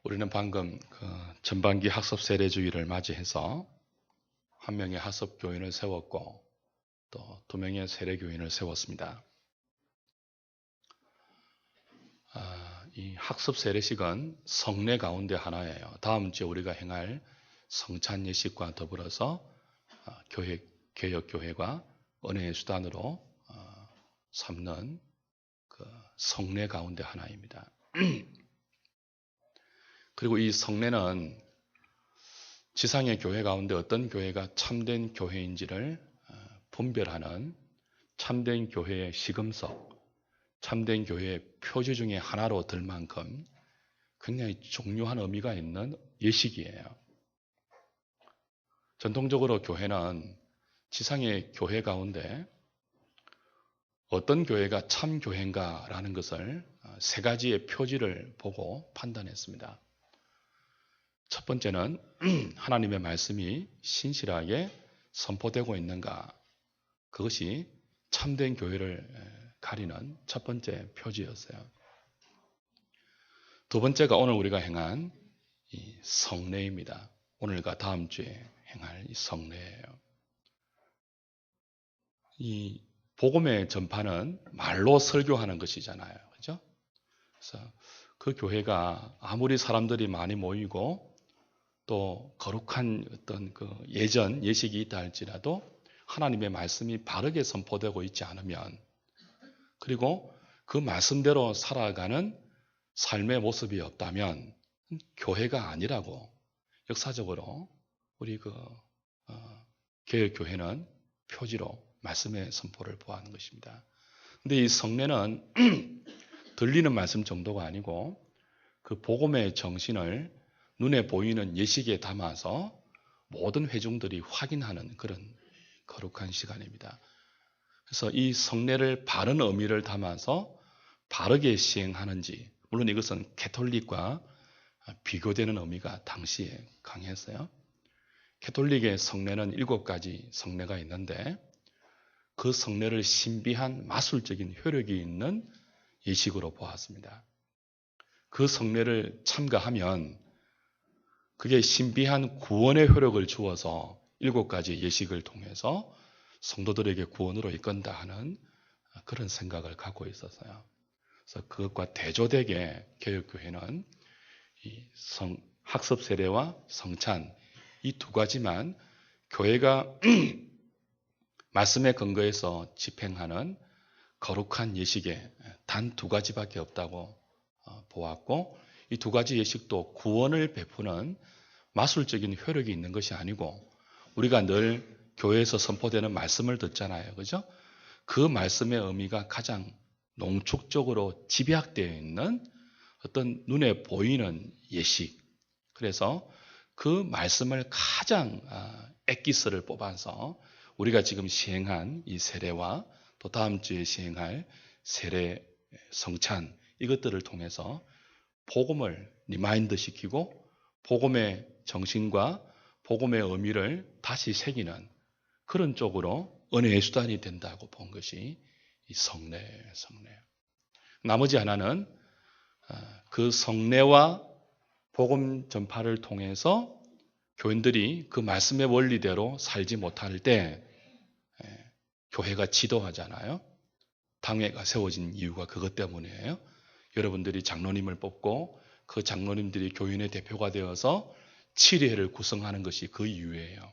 우리는 방금 전반기 학습 세례주의를 맞이해서 한 명의 학습 교인을 세웠고 또 두 명의 세례 교인을 세웠습니다. 이 학습 세례식은 성례 가운데 하나예요. 다음 주에 우리가 행할 성찬 예식과 더불어서 개혁교회가 은혜의 수단으로 삼는 그 성례 가운데 하나입니다. 그리고 이 성례는 지상의 교회 가운데 어떤 교회가 참된 교회인지를 분별하는 참된 교회의 시금석, 참된 교회의 표지 중에 하나로 들 만큼 굉장히 중요한 의미가 있는 예식이에요. 전통적으로 교회는 지상의 교회 가운데 어떤 교회가 참 교회인가라는 것을 세 가지의 표지를 보고 판단했습니다. 첫 번째는 하나님의 말씀이 신실하게 선포되고 있는가, 그것이 참된 교회를 가리는 첫 번째 표지였어요. 두 번째가 오늘 우리가 행한 이 성례입니다. 오늘과 다음 주에 행할 이 성례예요. 이 복음의 전파는 말로 설교하는 것이잖아요. 그죠? 그래서 그 교회가 아무리 사람들이 많이 모이고 또 거룩한 어떤 그 예식이 있다 할지라도 하나님의 말씀이 바르게 선포되고 있지 않으면, 그리고 그 말씀대로 살아가는 삶의 모습이 없다면 교회가 아니라고 역사적으로 우리 개혁교회는 표지로 말씀의 선포를 보하는 것입니다. 근데 이 성례는 들리는 말씀 정도가 아니고 그 복음의 정신을 눈에 보이는 예식에 담아서 모든 회중들이 확인하는 그런 거룩한 시간입니다. 그래서 이 성례를 바른 의미를 담아서 바르게 시행하는지, 물론 이것은 캐톨릭과 비교되는 의미가 당시에 강했어요. 캐톨릭의 성례는 7가지 성례가 있는데 그 성례를 신비한 마술적인 효력이 있는 예식으로 보았습니다. 그 성례를 참가하면 그게 신비한 구원의 효력을 주어서 7가지 예식을 통해서 성도들에게 구원으로 이끈다 하는 그런 생각을 갖고 있었어요. 그래서 그것과 대조되게 개혁교회는 이 학습 세례와 성찬 이 두 가지만 교회가 말씀에 근거해서 집행하는 거룩한 예식에 단 2가지밖에 없다고 보았고, 이 2가지 예식도 구원을 베푸는 마술적인 효력이 있는 것이 아니고 우리가 늘 교회에서 선포되는 말씀을 듣잖아요. 그죠? 그 말씀의 의미가 가장 농축적으로 집약되어 있는 어떤 눈에 보이는 예식. 그래서 그 말씀을 가장 엑기스를 뽑아서 우리가 지금 시행한 이 세례와 또 다음 주에 시행할 세례, 성찬 이것들을 통해서 복음을 리마인드 시키고 복음의 정신과 복음의 의미를 다시 새기는 그런 쪽으로 은혜의 수단이 된다고 본 것이 이 성례예요. 나머지 하나는 그 성례와 복음 전파를 통해서 교인들이 그 말씀의 원리대로 살지 못할 때 교회가 지도하잖아요. 당회가 세워진 이유가 그것 때문이에요. 여러분들이 장로님을 뽑고 그 장로님들이 교인의 대표가 되어서 치리회를 구성하는 것이 그 이유예요.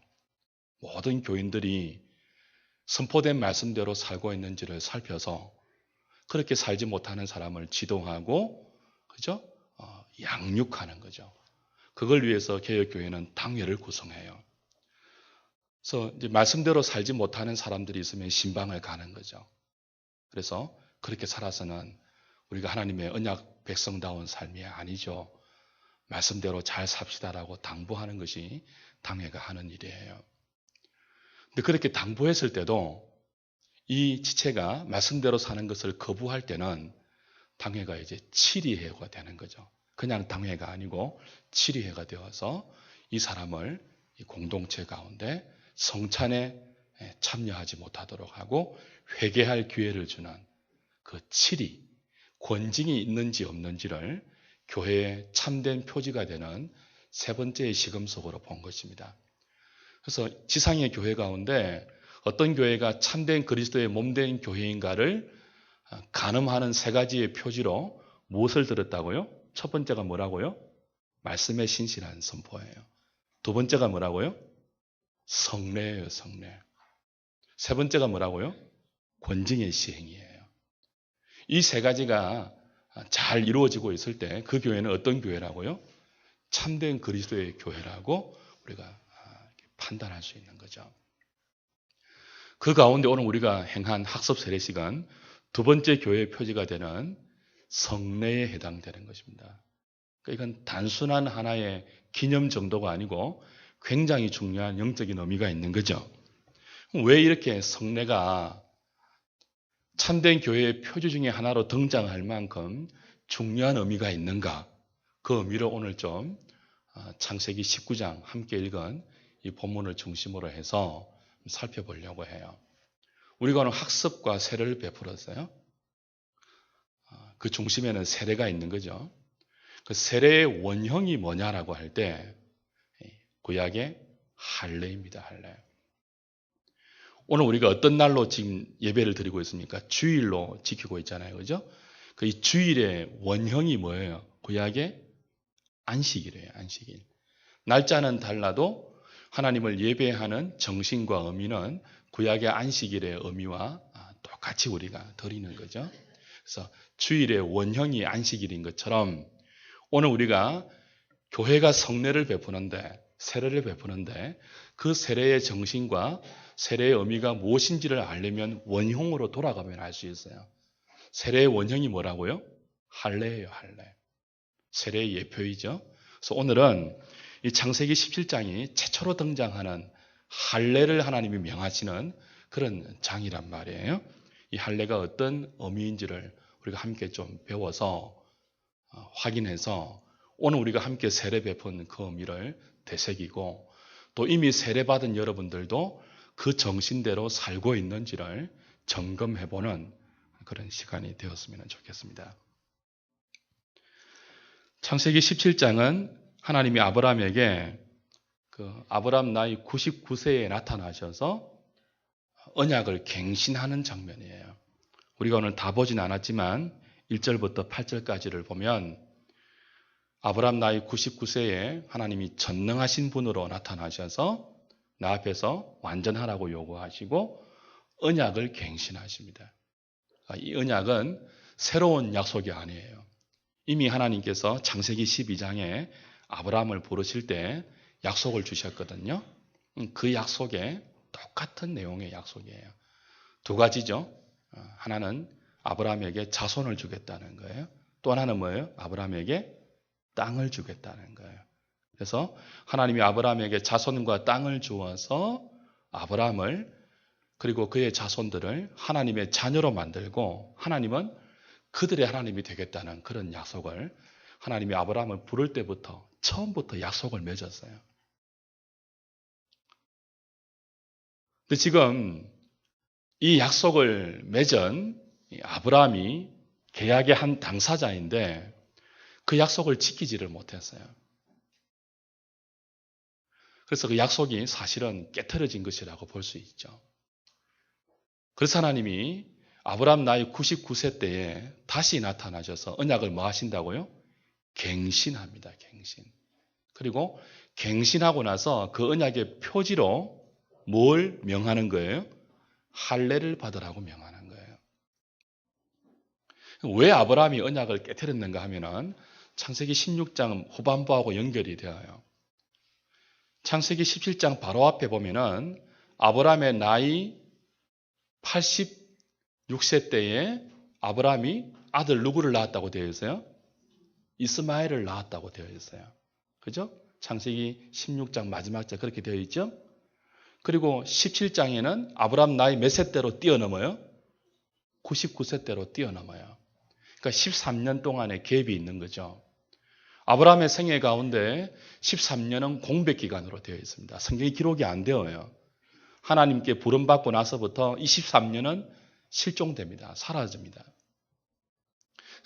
모든 교인들이 선포된 말씀대로 살고 있는지를 살펴서 그렇게 살지 못하는 사람을 지도하고, 그죠? 양육하는 거죠. 그걸 위해서 개혁교회는 당회를 구성해요. 그래서 이제 말씀대로 살지 못하는 사람들이 있으면 신방을 가는 거죠. 그래서 그렇게 살아서는 우리가 하나님의 언약 백성다운 삶이 아니죠. 말씀대로 잘 삽시다라고 당부하는 것이 당회가 하는 일이에요. 근데 그렇게 당부했을 때도 이 지체가 말씀대로 사는 것을 거부할 때는 당회가 이제 치리회가 되는 거죠. 그냥 당회가 아니고 치리회가 되어서 이 사람을 이 공동체 가운데 성찬에 참여하지 못하도록 하고 회개할 기회를 주는 그 치리, 권징이 있는지 없는지를 교회의 참된 표지가 되는 세 번째의 시금석으로 본 것입니다. 그래서 지상의 교회 가운데 어떤 교회가 참된 그리스도의 몸된 교회인가를 가늠하는 세 가지의 표지로 무엇을 들었다고요? 첫 번째가 뭐라고요? 말씀의 신실한 선포예요. 두 번째가 뭐라고요? 성례예요, 성례. 세 번째가 뭐라고요? 권징의 시행이에요. 이 세 가지가 잘 이루어지고 있을 때 그 교회는 어떤 교회라고요? 참된 그리스도의 교회라고 우리가 판단할 수 있는 거죠. 그 가운데 오늘 우리가 행한 학습 세례 시간 두 번째 교회의 표지가 되는 성례에 해당되는 것입니다. 그러니까 이건 단순한 하나의 기념 정도가 아니고 굉장히 중요한 영적인 의미가 있는 거죠. 왜 이렇게 성례가 참된 교회의 표지 중에 하나로 등장할 만큼 중요한 의미가 있는가? 그 의미를 오늘 좀 창세기 19장 함께 읽은 이 본문을 중심으로 해서 살펴보려고 해요. 우리가 오늘 학습과 세례를 베풀었어요. 그 중심에는 세례가 있는 거죠. 그 세례의 원형이 뭐냐라고 할 때 구약의 할례입니다. 할례. 오늘 우리가 어떤 날로 지금 예배를 드리고 있습니까? 주일로 지키고 있잖아요. 그죠? 그 이 주일의 원형이 뭐예요? 구약의 안식일이에요. 안식일. 날짜는 달라도 하나님을 예배하는 정신과 의미는 구약의 안식일의 의미와 똑같이 우리가 드리는 거죠. 그래서 주일의 원형이 안식일인 것처럼 오늘 우리가 교회가 성례를 베푸는데 세례를 베푸는데 그 세례의 정신과 세례의 의미가 무엇인지를 알려면 원형으로 돌아가면 알 수 있어요. 세례의 원형이 뭐라고요? 할례예요. 할례. 세례의 예표이죠. 그래서 오늘은 이 창세기 17장이 최초로 등장하는 할례를 하나님이 명하시는 그런 장이란 말이에요. 이 할례가 어떤 의미인지를 우리가 함께 좀 배워서 확인해서 오늘 우리가 함께 세례 베푼 그 의미를 되새기고 또 이미 세례받은 여러분들도 그 정신대로 살고 있는지를 점검해보는 그런 시간이 되었으면 좋겠습니다. 창세기 17장은 하나님이 아브라함에게 아브라함 나이 99세에 나타나셔서 언약을 갱신하는 장면이에요. 우리가 오늘 다 보진 않았지만 1절부터 8절까지를 보면 아브라함 나이 99세에 하나님이 전능하신 분으로 나타나셔서 나 앞에서 완전하라고 요구하시고 언약을 갱신하십니다. 이 언약은 새로운 약속이 아니에요. 이미 하나님께서 창세기 12장에 아브라함을 부르실 때 약속을 주셨거든요. 그 약속에 똑같은 내용의 약속이에요. 두 가지죠. 하나는 아브라함에게 자손을 주겠다는 거예요. 또 하나는 뭐예요? 아브라함에게 땅을 주겠다는 거예요. 그래서 하나님이 아브라함에게 자손과 땅을 주어서 아브라함을 그리고 그의 자손들을 하나님의 자녀로 만들고 하나님은 그들의 하나님이 되겠다는 그런 약속을 하나님이 아브라함을 부를 때부터 처음부터 약속을 맺었어요. 근데 지금 이 약속을 맺은 아브라함이 계약의 한 당사자인데 그 약속을 지키지를 못했어요. 그래서 그 약속이 사실은 깨트려진 것이라고 볼 수 있죠. 그래서 하나님이 아브라함 나이 99세 때에 다시 나타나셔서 언약을 뭐 하신다고요? 갱신합니다. 갱신. 그리고 갱신하고 나서 그 언약의 표지로 뭘 명하는 거예요? 할례를 받으라고 명하는 거예요. 왜 아브라함이 언약을 깨트렸는가 하면은 창세기 16장 후반부하고 연결이 되어요. 창세기 17장 바로 앞에 보면은 아브라함의 나이 86세 때에 아브라함이 아들 누구를 낳았다고 되어 있어요? 이스마엘을 낳았다고 되어 있어요. 그죠? 창세기 16장 마지막 절 그렇게 되어 있죠? 그리고 17장에는 아브라함 나이 몇 세 때로 뛰어넘어요? 99세 때로 뛰어넘어요. 그러니까 13년 동안의 갭이 있는 거죠. 아브라함의 생애 가운데 13년은 공백 기간으로 되어 있습니다. 성경이 기록이 안 되어요. 하나님께 부름받고 나서부터 이 13년은 실종됩니다. 사라집니다.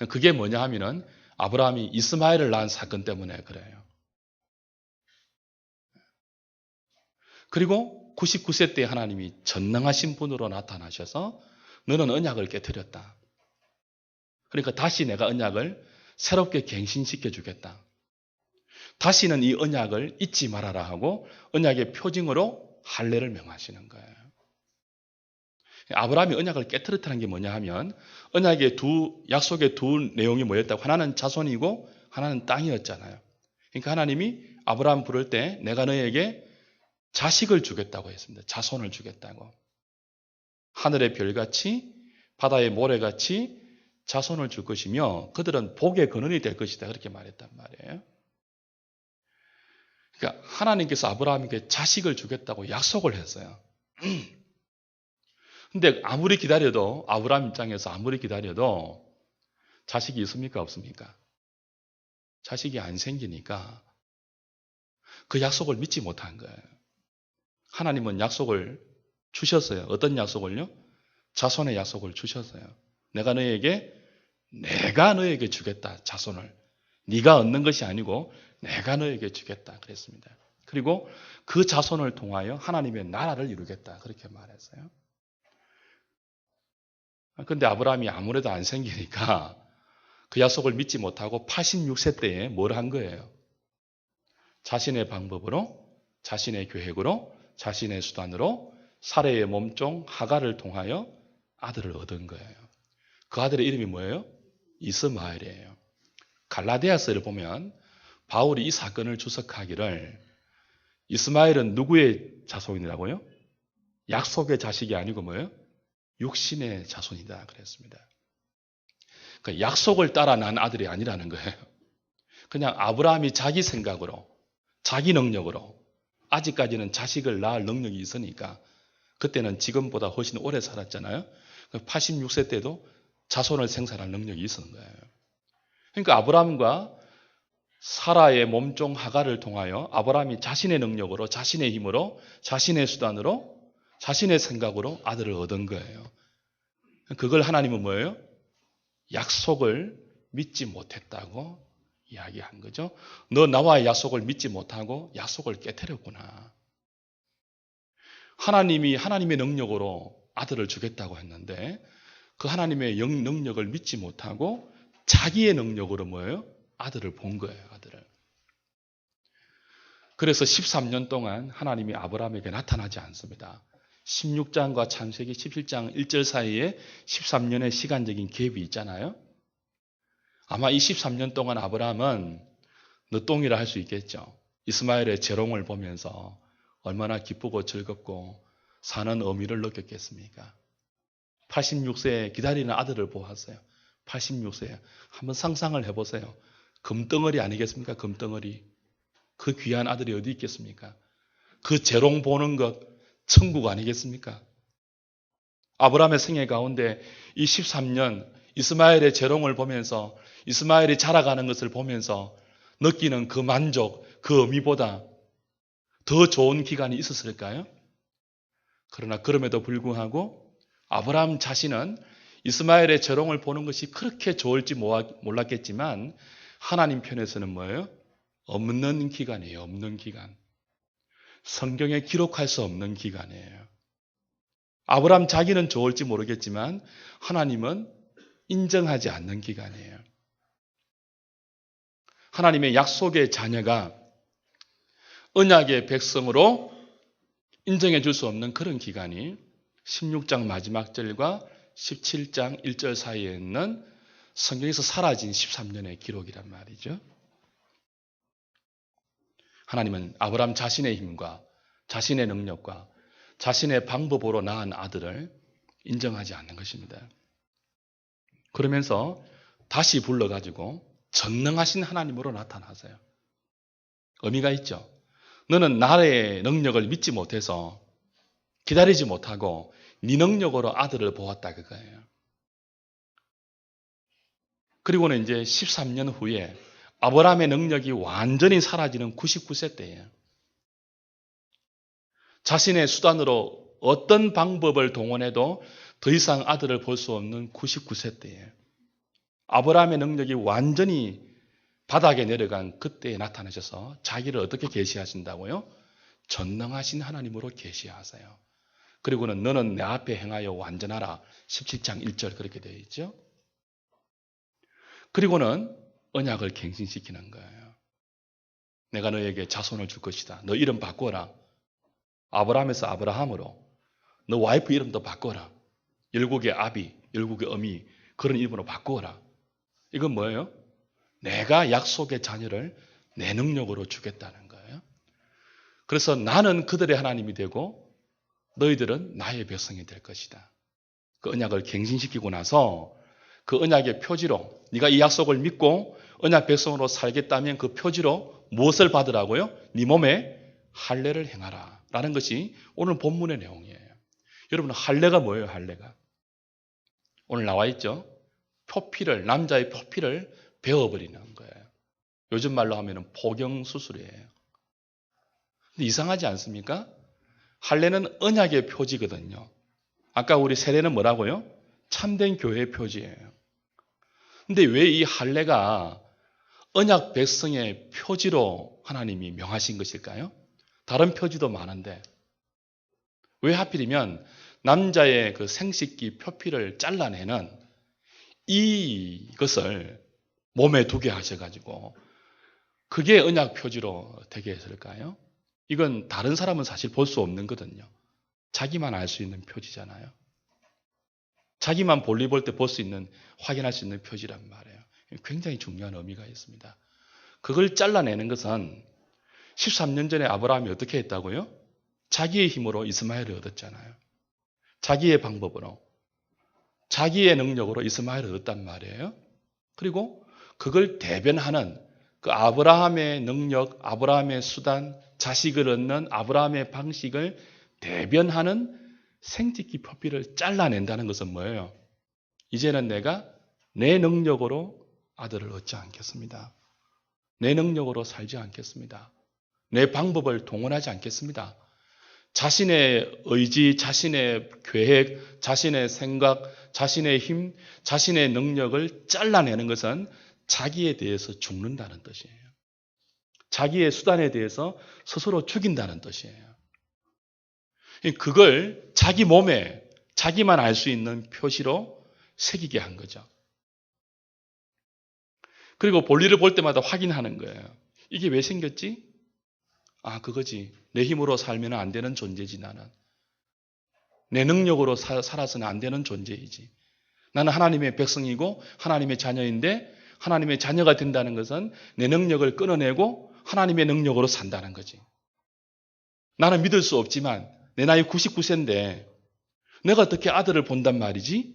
그게 뭐냐 하면은 아브라함이 이스마엘을 낳은 사건 때문에 그래요. 그리고 99세 때 하나님이 전능하신 분으로 나타나셔서 너는 언약을 깨뜨렸다. 그러니까 다시 내가 언약을 새롭게 갱신시켜 주겠다. 다시는 이 언약을 잊지 말아라 하고 언약의 표징으로 할례를 명하시는 거예요. 아브라함이 언약을 깨뜨렸다는 게 뭐냐 하면 언약의 약속의 두 내용이 뭐였다고? 하나는 자손이고 하나는 땅이었잖아요. 그러니까 하나님이 아브라함 부를 때 내가 너에게 자식을 주겠다고 했습니다. 자손을 주겠다고. 하늘의 별같이 바다의 모래같이 자손을 줄 것이며 그들은 복의 근원이 될 것이다. 그렇게 말했단 말이에요. 그러니까 하나님께서 아브라함에게 자식을 주겠다고 약속을 했어요. 근데 아무리 기다려도 아브라함 입장에서 아무리 기다려도 자식이 있습니까? 없습니까? 자식이 안 생기니까 그 약속을 믿지 못한 거예요. 하나님은 약속을 주셨어요. 어떤 약속을요? 자손의 약속을 주셨어요. 내가 너에게 주겠다. 자손을. 네가 얻는 것이 아니고 내가 너에게 주겠다. 그랬습니다. 그리고 그 자손을 통하여 하나님의 나라를 이루겠다. 그렇게 말했어요. 그런데 아브라함이 아무래도 안 생기니까 그 약속을 믿지 못하고 86세 때에 뭘 한 거예요? 자신의 방법으로, 자신의 계획으로, 자신의 수단으로 사레의 몸종 하갈을 통하여 아들을 얻은 거예요. 그 아들의 이름이 뭐예요? 이스마엘이에요. 갈라디아서를 보면 바울이 이 사건을 주석하기를 이스마엘은 누구의 자손이라고요? 약속의 자식이 아니고 뭐예요? 육신의 자손이다 그랬습니다. 그러니까 약속을 따라 난 아들이 아니라는 거예요. 그냥 아브라함이 자기 생각으로, 자기 능력으로 아직까지는 자식을 낳을 능력이 있으니까 그때는 지금보다 훨씬 오래 살았잖아요. 86세 때도 자손을 생산할 능력이 있었는 거예요. 그러니까 아브라함과 사라의 몸종 하갈을 통하여 아브라함이 자신의 능력으로, 자신의 힘으로, 자신의 수단으로, 자신의 생각으로 아들을 얻은 거예요. 그걸 하나님은 뭐예요? 약속을 믿지 못했다고 이야기한 거죠. 너 나와의 약속을 믿지 못하고 약속을 깨뜨렸구나. 하나님이 하나님의 능력으로 아들을 주겠다고 했는데 그 하나님의 능력을 믿지 못하고 자기의 능력으로 뭐예요? 아들을 본 거예요. 아들을. 그래서 13년 동안 하나님이 아브라함에게 나타나지 않습니다. 16장과 창세기 17장 1절 사이에 13년의 시간적인 갭이 있잖아요. 아마 이 13년 동안 아브라함은 늦동이라 할 수 있겠죠. 이스마엘의 재롱을 보면서 얼마나 기쁘고 즐겁고 사는 의미를 느꼈겠습니까? 86세에 기다리는 아들을 보았어요. 86세에. 한번 상상을 해보세요. 금덩어리 아니겠습니까? 금덩어리. 그 귀한 아들이 어디 있겠습니까? 그 재롱 보는 것 천국 아니겠습니까? 아브라함의 생애 가운데 이 13년 이스마엘의 재롱을 보면서 이스마엘이 자라가는 것을 보면서 느끼는 그 만족, 그 의미보다 더 좋은 기간이 있었을까요? 그러나 그럼에도 불구하고 아브라함 자신은 이스마엘의 재롱을 보는 것이 그렇게 좋을지 몰랐겠지만 하나님 편에서는 뭐예요? 없는 기간이에요. 없는 기간. 성경에 기록할 수 없는 기간이에요. 아브라함 자기는 좋을지 모르겠지만 하나님은 인정하지 않는 기간이에요. 하나님의 약속의 자녀가 언약의 백성으로 인정해 줄 수 없는 그런 기간이 16장 마지막 절과 17장 1절 사이에 있는 성경에서 사라진 13년의 기록이란 말이죠. 하나님은 아브라함 자신의 힘과 자신의 능력과 자신의 방법으로 낳은 아들을 인정하지 않는 것입니다. 그러면서 다시 불러가지고 전능하신 하나님으로 나타나세요. 의미가 있죠. 너는 나의 능력을 믿지 못해서 기다리지 못하고 네 능력으로 아들을 보았다 그거예요. 그리고는 이제 13년 후에 아브라함의 능력이 완전히 사라지는 99세 때예요. 자신의 수단으로 어떤 방법을 동원해도 더 이상 아들을 볼 수 없는 99세 때예요. 아브라함의 능력이 완전히 바닥에 내려간 그때에 나타나셔서 자기를 어떻게 계시하신다고요? 전능하신 하나님으로 계시하세요. 그리고는 너는 내 앞에 행하여 완전하라. 17장 1절 그렇게 되어 있죠. 그리고는 언약을 갱신시키는 거예요. 내가 너에게 자손을 줄 것이다. 너 이름 바꿔라. 아브라함에서 아브라함으로. 너 와이프 이름도 바꿔라. 열국의 아비, 열국의 어미 그런 이름으로 바꾸어라. 이건 뭐예요? 내가 약속의 자녀를 내 능력으로 주겠다는 거예요. 그래서 나는 그들의 하나님이 되고 너희들은 나의 백성이 될 것이다. 그 언약을 갱신시키고 나서 그 언약의 표지로 네가 이 약속을 믿고 언약 백성으로 살겠다면 그 표지로 무엇을 받으라고요? 네 몸에 할례를 행하라 라는 것이 오늘 본문의 내용이에요. 여러분 할례가 뭐예요? 할례가 오늘 나와 있죠. 표피를 남자의 표피를 베어버리는 거예요. 요즘 말로 하면 포경수술이에요. 근데 이상하지 않습니까? 할례는 언약의 표지거든요. 아까 우리 세례는 뭐라고요? 참된 교회의 표지예요. 근데 왜 이 할례가 언약 백성의 표지로 하나님이 명하신 것일까요? 다른 표지도 많은데 왜 하필이면 남자의 그 생식기 표피를 잘라내는 이것을 몸에 두게 하셔가지고 그게 언약 표지로 되게 했을까요? 이건 다른 사람은 사실 볼 수 없는 거거든요. 자기만 알 수 있는 표지잖아요. 자기만 볼일 볼 때 볼 수 있는, 확인할 수 있는 표지란 말이에요. 굉장히 중요한 의미가 있습니다. 그걸 잘라내는 것은 13년 전에 아브라함이 어떻게 했다고요? 자기의 힘으로 이스마엘을 얻었잖아요. 자기의 방법으로, 자기의 능력으로 이스마엘을 얻었단 말이에요. 그리고 그걸 대변하는 그 아브라함의 능력, 아브라함의 수단, 자식을 얻는 아브라함의 방식을 대변하는 생殖기 표피를 잘라낸다는 것은 뭐예요? 이제는 내가 내 능력으로 아들을 얻지 않겠습니다. 내 능력으로 살지 않겠습니다. 내 방법을 동원하지 않겠습니다. 자신의 의지, 자신의 계획, 자신의 생각, 자신의 힘, 자신의 능력을 잘라내는 것은 자기에 대해서 죽는다는 뜻이에요. 자기의 수단에 대해서 스스로 죽인다는 뜻이에요. 그걸 자기 몸에 자기만 알 수 있는 표시로 새기게 한 거죠. 그리고 볼일을 볼 때마다 확인하는 거예요. 이게 왜 생겼지? 아, 그거지. 내 힘으로 살면 안 되는 존재지, 나는. 내 능력으로 살아서는 안 되는 존재이지. 나는 하나님의 백성이고 하나님의 자녀인데 하나님의 자녀가 된다는 것은 내 능력을 끊어내고 하나님의 능력으로 산다는 거지. 나는 믿을 수 없지만 내 나이 99세인데 내가 어떻게 아들을 본단 말이지?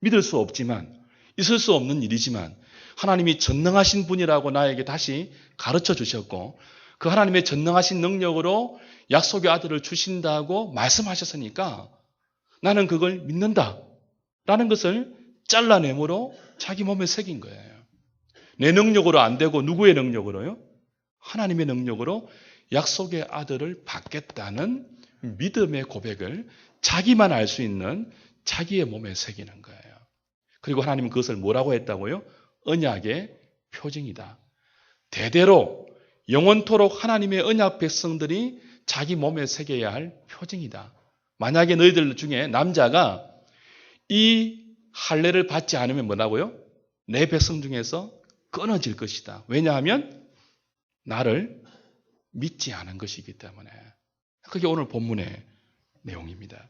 믿을 수 없지만 있을 수 없는 일이지만 하나님이 전능하신 분이라고 나에게 다시 가르쳐 주셨고 그 하나님의 전능하신 능력으로 약속의 아들을 주신다고 말씀하셨으니까 나는 그걸 믿는다 라는 것을 잘라내므로 자기 몸에 새긴 거예요. 내 능력으로 안 되고 누구의 능력으로요? 하나님의 능력으로 약속의 아들을 받겠다는 믿음의 고백을 자기만 알 수 있는 자기의 몸에 새기는 거예요. 그리고 하나님은 그것을 뭐라고 했다고요? 언약의 표징이다. 대대로 영원토록 하나님의 언약 백성들이 자기 몸에 새겨야 할 표징이다. 만약에 너희들 중에 남자가 이 할례를 받지 않으면 뭐라고요? 내 백성 중에서 끊어질 것이다. 왜냐하면 나를 믿지 않은 것이기 때문에. 그게 오늘 본문의 내용입니다.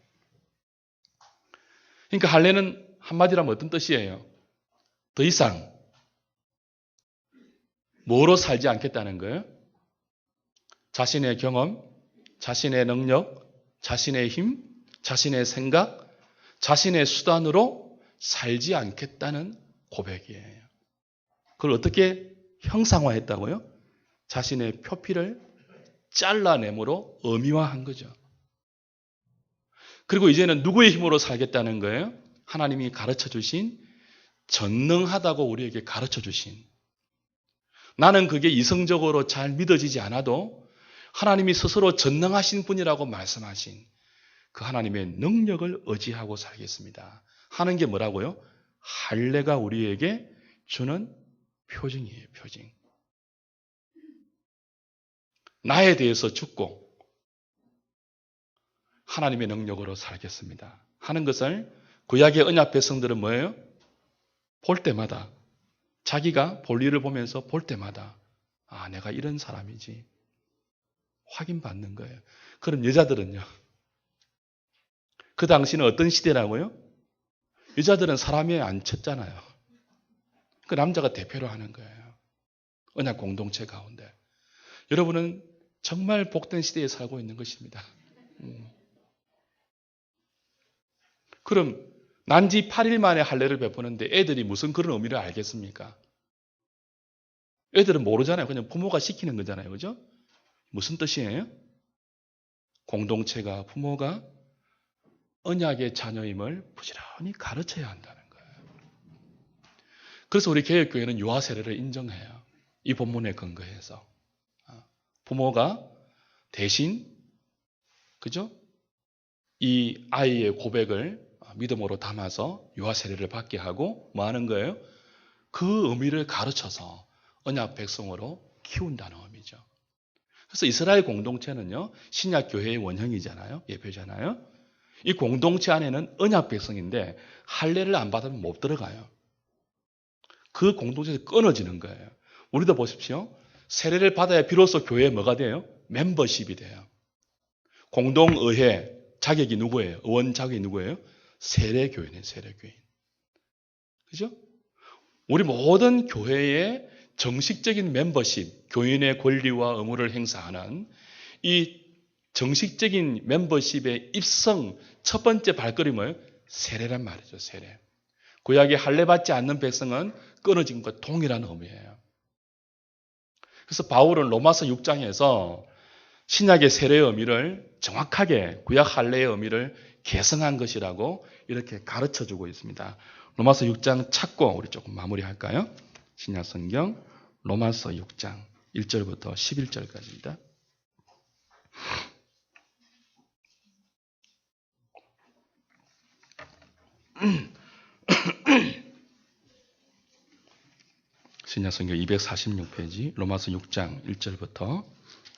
그러니까 할례는 한마디로 하면 어떤 뜻이에요? 더 이상 뭐로 살지 않겠다는 거예요? 자신의 경험, 자신의 능력, 자신의 힘, 자신의 생각, 자신의 수단으로 살지 않겠다는 고백이에요. 그걸 어떻게 형상화했다고요? 자신의 표피를 잘라내므로 의미화한 거죠. 그리고 이제는 누구의 힘으로 살겠다는 거예요? 하나님이 가르쳐 주신, 전능하다고 우리에게 가르쳐 주신, 나는 그게 이성적으로 잘 믿어지지 않아도 하나님이 스스로 전능하신 분이라고 말씀하신 그 하나님의 능력을 의지하고 살겠습니다 하는 게 뭐라고요? 할례가 우리에게 주는 표징이에요. 표징. 나에 대해서 죽고 하나님의 능력으로 살겠습니다 하는 것을 구약의 언약 백성들은 뭐예요? 볼 때마다 자기가 볼일을 보면서 볼 때마다 아, 내가 이런 사람이지 확인받는 거예요. 그럼 여자들은요? 그 당시는 어떤 시대라고요? 여자들은 사람에 안 쳤잖아요. 그 남자가 대표로 하는 거예요. 언약 공동체 가운데. 여러분은 정말 복된 시대에 살고 있는 것입니다. 그럼 난지 8일 만에 할례를 베푸는데 애들이 무슨 그런 의미를 알겠습니까? 애들은 모르잖아요. 그냥 부모가 시키는 거잖아요. 그죠? 무슨 뜻이에요? 공동체가, 부모가 언약의 자녀임을 부지런히 가르쳐야 한다는 거예요. 그래서 우리 개혁교회는 유아 세례를 인정해요. 이 본문에 근거해서. 부모가 대신, 그죠? 이 아이의 고백을 믿음으로 담아서 유아 세례를 받게 하고 뭐 하는 거예요? 그 의미를 가르쳐서 언약 백성으로 키운다는 의미죠. 그래서 이스라엘 공동체는요, 신약 교회의 원형이잖아요. 예표잖아요. 이 공동체 안에는 언약 백성인데 할례를 안 받으면 못 들어가요. 그 공동체에서 끊어지는 거예요. 우리도 보십시오. 세례를 받아야 비로소 교회에 뭐가 돼요? 멤버십이 돼요. 공동의회 자격이 누구예요? 의원 자격이 누구예요? 세례교인이에요. 세례교인. 그죠? 우리 모든 교회의 정식적인 멤버십, 교인의 권리와 의무를 행사하는 이 정식적인 멤버십의 입성 첫 번째 발걸음이 뭐예요? 세례란 말이죠. 세례. 구약에 할례 받지 않는 백성은 끊어진 것과 동일한 의미예요. 그래서 바울은 로마서 6장에서 신약의 세례의 의미를 정확하게 구약 할례의 의미를 개성한 것이라고 이렇게 가르쳐주고 있습니다. 로마서 6장 찾고 우리 조금 마무리할까요? 신약 성경 로마서 6장 1절부터 11절까지입니다. 신약 성경 246페이지 로마서 6장 1절부터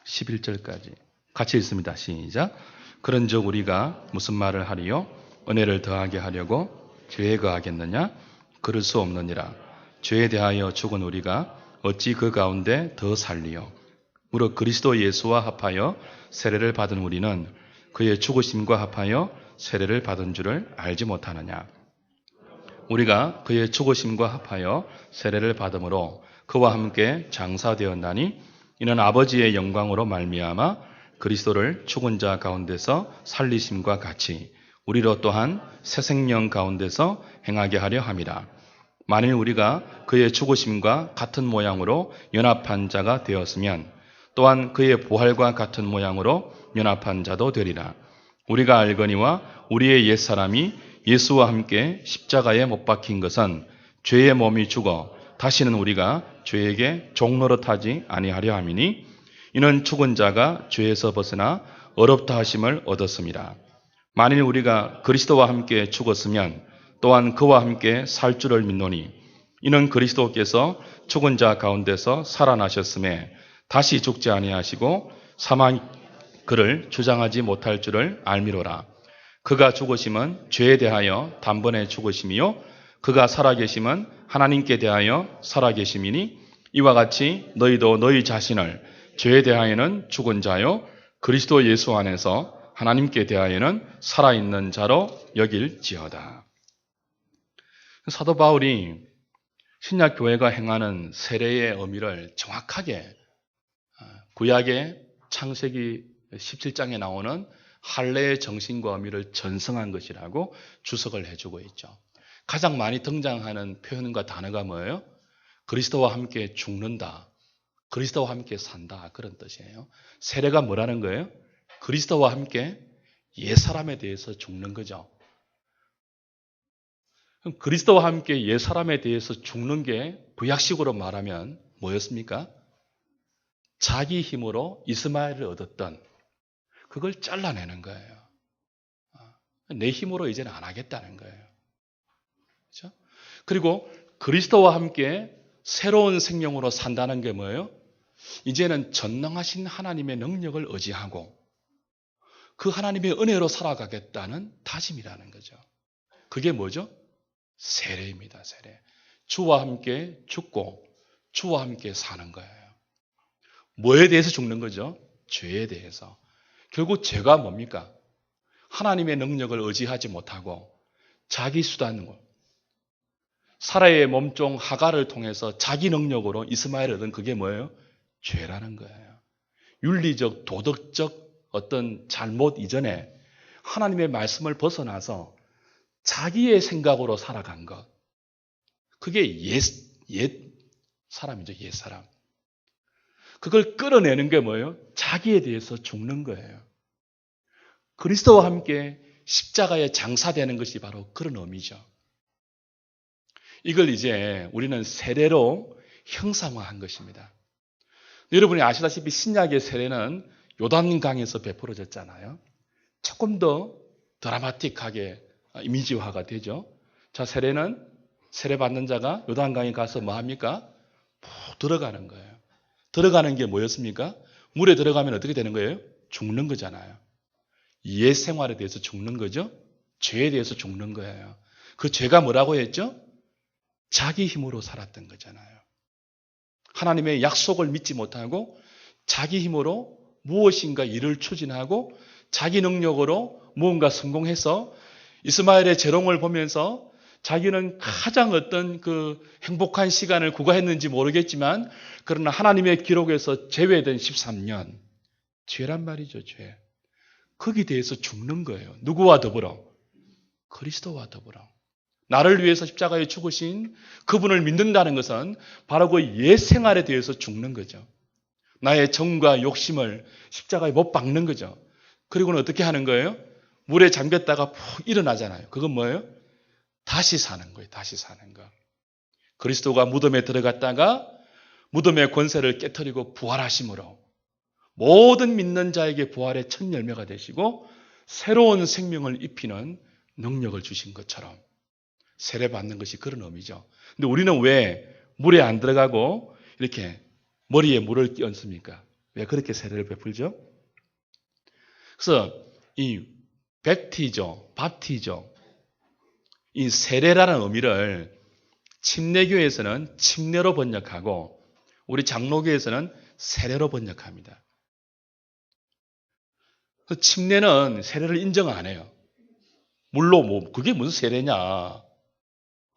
11절까지 같이 읽습니다. 시작. 그런즉 우리가 무슨 말을 하리요? 은혜를 더하게 하려고 죄에 거하겠느냐? 그럴 수 없느니라. 죄에 대하여 죽은 우리가 어찌 그 가운데 더 살리요? 무릇 그리스도 예수와 합하여 세례를 받은 우리는 그의 죽으심과 합하여 세례를 받은 줄을 알지 못하느냐? 우리가 그의 죽으심과 합하여 세례를 받음으로 그와 함께 장사되었나니 이는 아버지의 영광으로 말미암아 그리스도를 죽은 자 가운데서 살리심과 같이 우리로 또한 새 생명 가운데서 행하게 하려 함이라. 만일 우리가 그의 죽으심과 같은 모양으로 연합한 자가 되었으면 또한 그의 부활과 같은 모양으로 연합한 자도 되리라. 우리가 알거니와 우리의 옛사람이 예수와 함께 십자가에 못 박힌 것은 죄의 몸이 죽어 다시는 우리가 죄에게 종노릇하지 아니하려 함이니 이는 죽은 자가 죄에서 벗어나 어렵다 하심을 얻었습니다. 만일 우리가 그리스도와 함께 죽었으면 또한 그와 함께 살 줄을 믿노니 이는 그리스도께서 죽은 자 가운데서 살아나셨음에 다시 죽지 아니하시고 사망 그를 주장하지 못할 줄을 알미로라. 그가 죽으심은 죄에 대하여 단번에 죽으심이요 그가 살아계심은 하나님께 대하여 살아계심이니 이와 같이 너희도 너희 자신을 죄에 대하여는 죽은 자요 그리스도 예수 안에서 하나님께 대하여는 살아있는 자로 여길지어다. 사도 바울이 신약 교회가 행하는 세례의 의미를 정확하게 구약의 창세기 17장에 나오는 할례의 정신과 의미를 전승한 것이라고 주석을 해주고 있죠. 가장 많이 등장하는 표현과 단어가 뭐예요? 그리스도와 함께 죽는다. 그리스도와 함께 산다. 그런 뜻이에요. 세례가 뭐라는 거예요? 그리스도와 함께 옛사람에 대해서 죽는 거죠. 그럼 그리스도와 함께 옛사람에 대해서 죽는 게 구약식으로 말하면 뭐였습니까? 자기 힘으로 이스마엘을 얻었던 그걸 잘라내는 거예요. 내 힘으로 이제는 안 하겠다는 거예요. 그렇죠? 그리고 그리스도와 함께 새로운 생명으로 산다는 게 뭐예요? 이제는 전능하신 하나님의 능력을 의지하고 그 하나님의 은혜로 살아가겠다는 다짐이라는 거죠. 그게 뭐죠? 세례입니다. 세례. 주와 함께 죽고 주와 함께 사는 거예요. 뭐에 대해서 죽는 거죠? 죄에 대해서. 결국 죄가 뭡니까? 하나님의 능력을 의지하지 못하고 자기 수단으로 사라의 몸종 하갈을 통해서 자기 능력으로 이스마엘을 얻은 그게 뭐예요? 죄라는 거예요. 윤리적, 도덕적 어떤 잘못 이전에 하나님의 말씀을 벗어나서 자기의 생각으로 살아간 것. 그게 옛 사람이죠. 옛 사람. 그걸 끌어내는 게 뭐예요? 자기에 대해서 죽는 거예요. 그리스도와 함께 십자가에 장사되는 것이 바로 그런 의미죠. 이걸 이제 우리는 세례로 형상화한 것입니다. 여러분이 아시다시피 신약의 세례는 요단강에서 베풀어졌잖아요. 조금 더 드라마틱하게 이미지화가 되죠. 자, 세례는 세례받는 자가 요단강에 가서 뭐 합니까? 푹 들어가는 거예요. 들어가는 게 뭐였습니까? 물에 들어가면 어떻게 되는 거예요? 죽는 거잖아요. 옛 생활에 대해서 죽는 거죠. 죄에 대해서 죽는 거예요. 그 죄가 뭐라고 했죠? 자기 힘으로 살았던 거잖아요. 하나님의 약속을 믿지 못하고 자기 힘으로 무엇인가 일을 추진하고 자기 능력으로 무언가 성공해서 이스마엘의 재롱을 보면서 자기는 가장 어떤 그 행복한 시간을 구가했는지 모르겠지만 그러나 하나님의 기록에서 제외된 13년 죄란 말이죠. 죄. 거기에 대해서 죽는 거예요. 누구와 더불어? 그리스도와 더불어. 나를 위해서 십자가에 죽으신 그분을 믿는다는 것은 바로 그 옛 생활에 대해서 죽는 거죠. 나의 정과 욕심을 십자가에 못 박는 거죠. 그리고는 어떻게 하는 거예요? 물에 잠겼다가 푹 일어나잖아요. 그건 뭐예요? 다시 사는 거예요. 다시 사는 거. 그리스도가 무덤에 들어갔다가 무덤의 권세를 깨트리고 부활하심으로 모든 믿는 자에게 부활의 첫 열매가 되시고 새로운 생명을 입히는 능력을 주신 것처럼 세례받는 것이 그런 의미죠. 근데 우리는 왜 물에 안 들어가고 이렇게 머리에 물을 끼얹습니까? 왜 그렇게 세례를 베풀죠? 그래서 이 밥티죠. 이 세례라는 의미를 침례교에서는 침례로 번역하고 우리 장로교에서는 세례로 번역합니다. 침례는 세례를 인정 안 해요. 물로 뭐 그게 무슨 세례냐?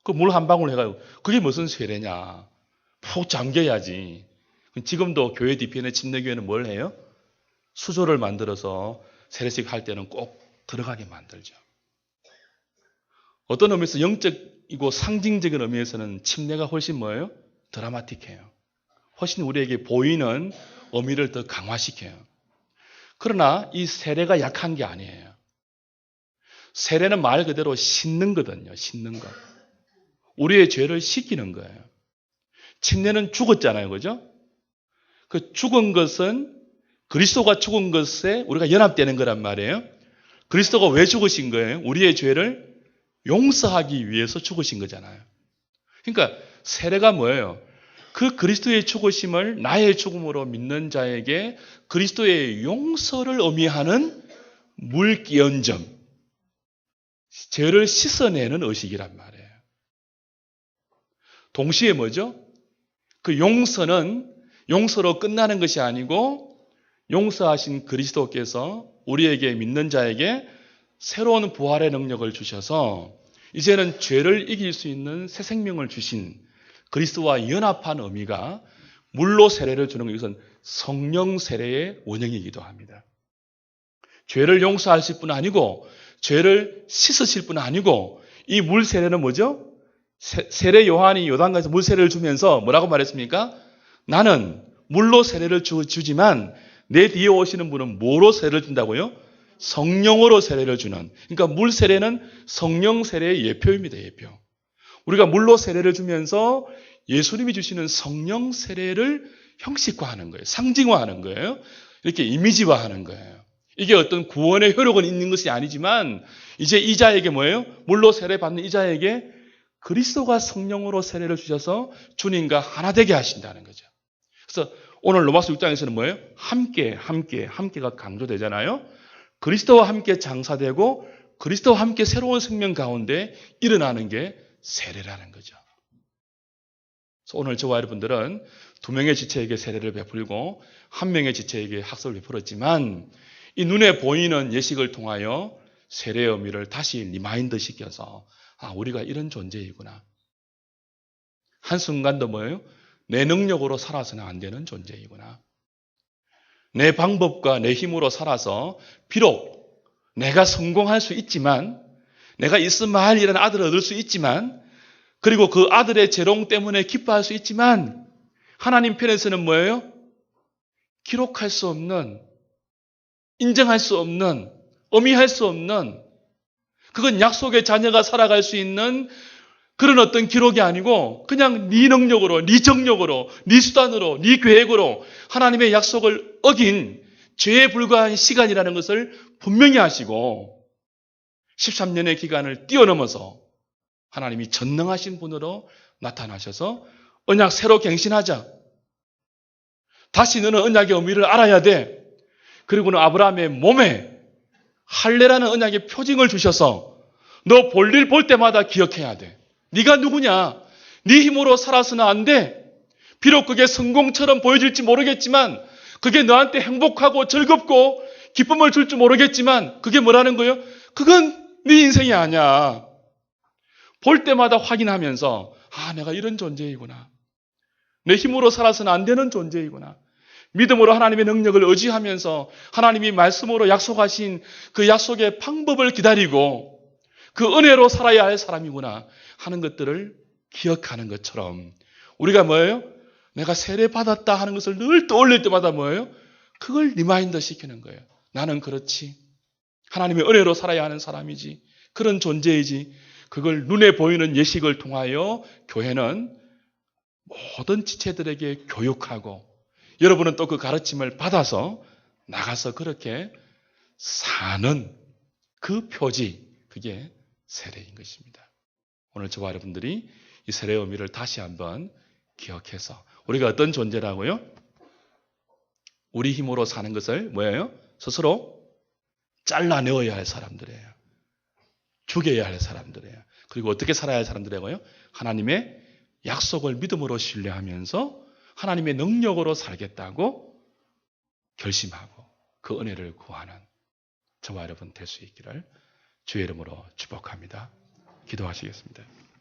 그 물 한 방울 해가지고 그게 무슨 세례냐? 푹 잠겨야지. 지금도 교회 뒤편에 침례교회는 뭘 해요? 수조를 만들어서 세례식 할 때는 꼭 들어가게 만들죠. 어떤 의미에서 영적이고 상징적인 의미에서는 침례가 훨씬 뭐예요? 드라마틱해요. 훨씬 우리에게 보이는 의미를 더 강화시켜요. 그러나 이 세례가 약한 게 아니에요. 세례는 말 그대로 씻는 거거든요. 씻는 것. 우리의 죄를 씻기는 거예요. 침례는 죽었잖아요. 그죠? 그 죽은 것은 그리스도가 죽은 것에 우리가 연합되는 거란 말이에요. 그리스도가 왜 죽으신 거예요? 우리의 죄를 용서하기 위해서 죽으신 거잖아요. 그러니까 세례가 뭐예요? 그 그리스도의 죽으심을 나의 죽음으로 믿는 자에게 그리스도의 용서를 의미하는 물기언점, 죄를 씻어내는 의식이란 말이에요. 동시에 뭐죠? 그 용서는 용서로 끝나는 것이 아니고 용서하신 그리스도께서 우리에게 믿는 자에게 새로운 부활의 능력을 주셔서 이제는 죄를 이길 수 있는 새 생명을 주신 그리스도와 연합한 의미가 물로 세례를 주는 것은 성령 세례의 원형이기도 합니다. 죄를 용서하실 뿐 아니고 죄를 씻으실 뿐 아니고 이 물 세례는 뭐죠? 세례 요한이 요단강에서 물 세례를 주면서 뭐라고 말했습니까? 나는 물로 세례를 주지만 내 뒤에 오시는 분은 뭐로 세례를 준다고요? 성령으로 세례를 주는. 그러니까 물 세례는 성령 세례의 예표입니다. 예표. 우리가 물로 세례를 주면서 예수님이 주시는 성령 세례를 형식화하는 거예요. 상징화하는 거예요. 이렇게 이미지화하는 거예요. 이게 어떤 구원의 효력은 있는 것이 아니지만 이제 이 자에게 뭐예요? 물로 세례 받는 이 자에게 그리스도가 성령으로 세례를 주셔서 주님과 하나 되게 하신다는 거죠. 그래서 오늘 로마서 6장에서는 뭐예요? 함께가 강조되잖아요. 그리스도와 함께 장사되고 그리스도와 함께 새로운 생명 가운데 일어나는 게 세례라는 거죠. 그래서 오늘 저와 여러분들은 두 명의 지체에게 세례를 베풀고 한 명의 지체에게 학설을 베풀었지만 이 눈에 보이는 예식을 통하여 세례의 의미를 다시 리마인드 시켜서 우리가 이런 존재이구나. 한순간도 뭐예요? 내 능력으로 살아서는 안 되는 존재이구나. 내 방법과 내 힘으로 살아서 비록 내가 성공할 수 있지만 내가 이스마엘이라는 아들을 얻을 수 있지만 그리고 그 아들의 재롱 때문에 기뻐할 수 있지만 하나님 편에서는 뭐예요? 기록할 수 없는, 인정할 수 없는, 의미할 수 없는 그건 약속의 자녀가 살아갈 수 있는 그런 어떤 기록이 아니고 그냥 네 능력으로, 네 정력으로, 네 수단으로, 네 계획으로 하나님의 약속을 어긴 죄에 불과한 시간이라는 것을 분명히 하시고 13년의 기간을 뛰어넘어서 하나님이 전능하신 분으로 나타나셔서 언약 새로 갱신하자. 다시 너는 언약의 의미를 알아야 돼. 그리고는 아브라함의 몸에 할례라는 언약의 표징을 주셔서 너 볼일 볼 때마다 기억해야 돼. 네가 누구냐? 네 힘으로 살아서는 안 돼. 비록 그게 성공처럼 보여질지 모르겠지만 그게 너한테 행복하고 즐겁고 기쁨을 줄지 모르겠지만 그게 뭐라는 거예요? 그건 네 인생이 아니야. 볼 때마다 확인하면서 내가 이런 존재이구나. 내 힘으로 살아서는 안 되는 존재이구나. 믿음으로 하나님의 능력을 의지하면서 하나님이 말씀으로 약속하신 그 약속의 방법을 기다리고 그 은혜로 살아야 할 사람이구나 하는 것들을 기억하는 것처럼 우리가 뭐예요? 내가 세례 받았다 하는 것을 늘 떠올릴 때마다 뭐예요? 그걸 리마인더 시키는 거예요. 나는 그렇지. 하나님의 은혜로 살아야 하는 사람이지. 그런 존재이지. 그걸 눈에 보이는 예식을 통하여 교회는 모든 지체들에게 교육하고 여러분은 또 그 가르침을 받아서 나가서 그렇게 사는 그 표지, 그게 세례인 것입니다. 오늘 저와 여러분들이 이 세례의 의미를 다시 한번 기억해서 우리가 어떤 존재라고요? 우리 힘으로 사는 것을 뭐예요? 스스로 잘라내어야 할 사람들이에요. 죽여야 할 사람들이에요. 그리고 어떻게 살아야 할 사람들이고요? 하나님의 약속을 믿음으로 신뢰하면서 하나님의 능력으로 살겠다고 결심하고 그 은혜를 구하는 저와 여러분 될 수 있기를 주의 이름으로 축복합니다. 기도하시겠습니다.